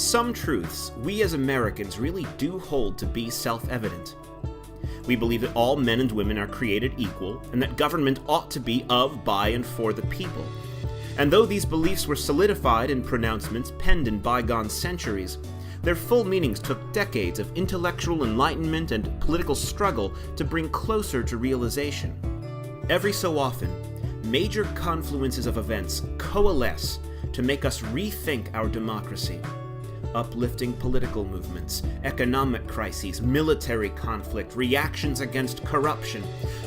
some truths we as Americans really do hold to be self-evident. We believe that all men and women are created equal, and that government ought to be of, by, and for the people. And though these beliefs were solidified in pronouncements penned in bygone centuries, their full meanings took decades of intellectual enlightenment and political struggle to bring closer to realization. Every so often, major confluences of events coalesce to make us rethink our democracy. Uplifting political movements, economic crises, military conflict, reactions against corruption.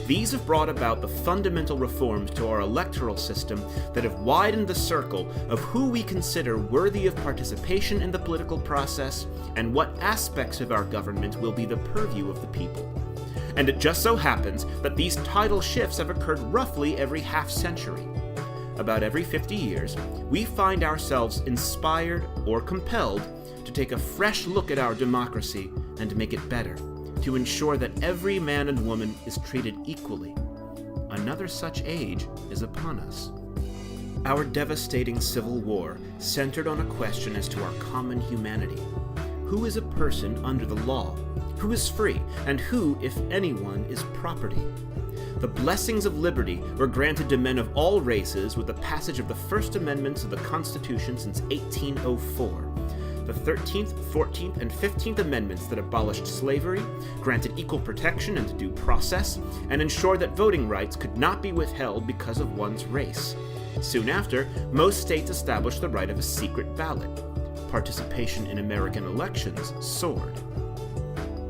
These have brought about the fundamental reforms to our electoral system that have widened the circle of who we consider worthy of participation in the political process and what aspects of our government will be the purview of the people. And it just so happens that these tidal shifts have occurred roughly every half-century. About every 50 years, we find ourselves inspired or compelled to take a fresh look at our democracy and make it better, to ensure that every man and woman is treated equally. Another such age is upon us. Our devastating civil war centered on a question as to our common humanity. Who is a person under the law? Who is free? And who, if anyone, is property? The blessings of liberty were granted to men of all races with the passage of the First Amendments of the Constitution since 1804. The 13th, 14th, and 15th Amendments that abolished slavery, granted equal protection and due process, and ensured that voting rights could not be withheld because of one's race. Soon after, most states established the right of a secret ballot. Participation in American elections soared.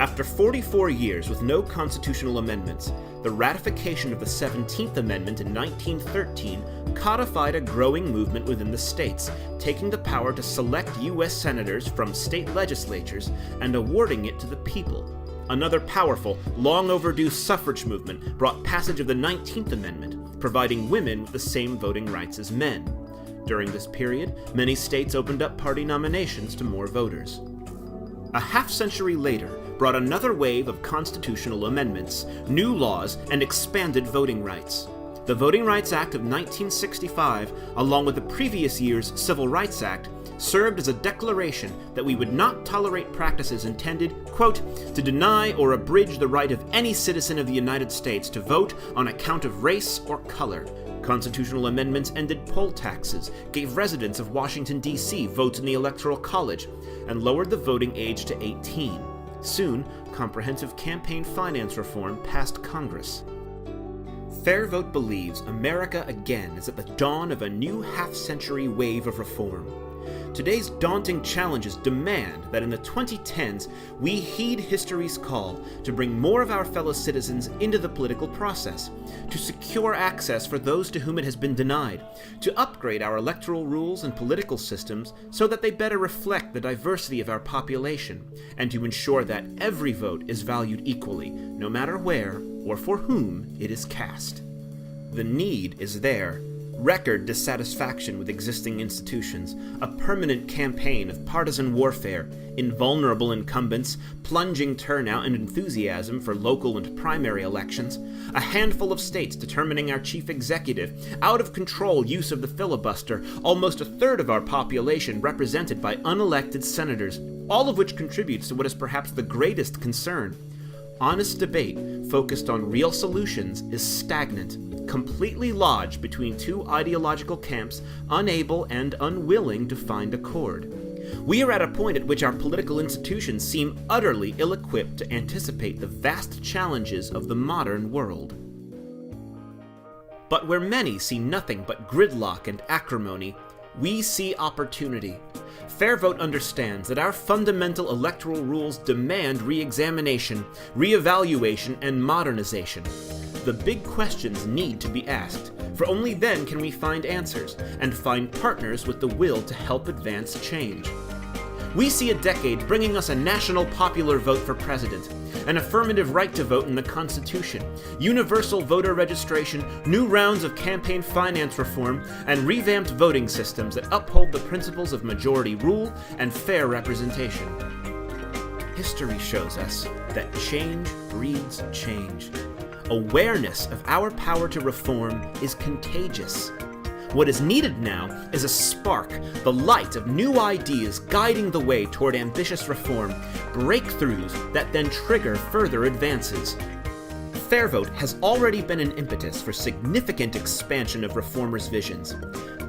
After 44 years with no constitutional amendments, the ratification of the 17th Amendment in 1913 codified a growing movement within the states, taking the power to select U.S. senators from state legislatures and awarding it to the people. Another powerful, long-overdue suffrage movement brought passage of the 19th Amendment, providing women with the same voting rights as men. During this period, many states opened up party nominations to more voters. A half-century later brought another wave of constitutional amendments, new laws, and expanded voting rights. The Voting Rights Act of 1965, along with the previous year's Civil Rights Act, served as a declaration that we would not tolerate practices intended, quote, to deny or abridge the right of any citizen of the United States to vote on account of race or color. Constitutional amendments ended poll taxes, gave residents of Washington, D.C. votes in the Electoral College, and lowered the voting age to 18. Soon, comprehensive campaign finance reform passed Congress. FairVote believes America again is at the dawn of a new half-century wave of reform. Today's daunting challenges demand that in the 2010s we heed history's call to bring more of our fellow citizens into the political process, to secure access for those to whom it has been denied, to upgrade our electoral rules and political systems so that they better reflect the diversity of our population, and to ensure that every vote is valued equally, no matter where or for whom it is cast. The need is there. Record dissatisfaction with existing institutions, a permanent campaign of partisan warfare, invulnerable incumbents, plunging turnout and enthusiasm for local and primary elections, a handful of states determining our chief executive, out-of-control use of the filibuster, almost a third of our population represented by unelected senators, all of which contributes to what is perhaps the greatest concern. Honest debate focused on real solutions is stagnant, completely lodged between two ideological camps, unable and unwilling to find accord. We are at a point at which our political institutions seem utterly ill-equipped to anticipate the vast challenges of the modern world. But where many see nothing but gridlock and acrimony, we see opportunity. FairVote understands that our fundamental electoral rules demand re-examination, re-evaluation, and modernization. The big questions need to be asked, for only then can we find answers, and find partners with the will to help advance change. We see a decade bringing us a national popular vote for president, an affirmative right to vote in the Constitution, universal voter registration, new rounds of campaign finance reform, and revamped voting systems that uphold the principles of majority rule and fair representation. History shows us that change breeds change. Awareness of our power to reform is contagious. What is needed now is a spark, the light of new ideas guiding the way toward ambitious reform, breakthroughs that then trigger further advances. FairVote has already been an impetus for significant expansion of reformers' visions.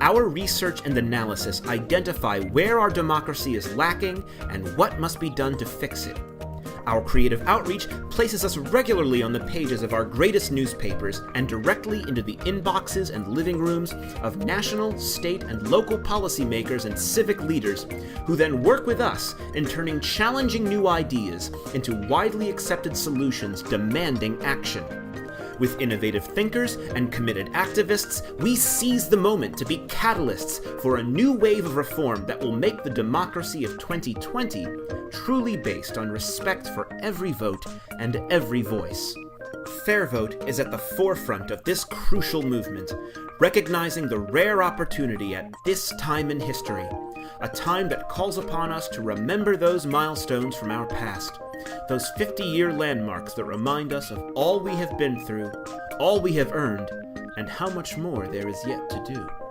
Our research and analysis identify where our democracy is lacking and what must be done to fix it. Our creative outreach places us regularly on the pages of our greatest newspapers and directly into the inboxes and living rooms of national, state, and local policymakers and civic leaders, who then work with us in turning challenging new ideas into widely accepted solutions demanding action. With innovative thinkers and committed activists, we seize the moment to be catalysts for a new wave of reform that will make the democracy of 2020 truly based on respect for every vote and every voice. FairVote is at the forefront of this crucial movement, recognizing the rare opportunity at this time in history, a time that calls upon us to remember those milestones from our past, those 50-year landmarks that remind us of all we have been through, all we have earned, and how much more there is yet to do.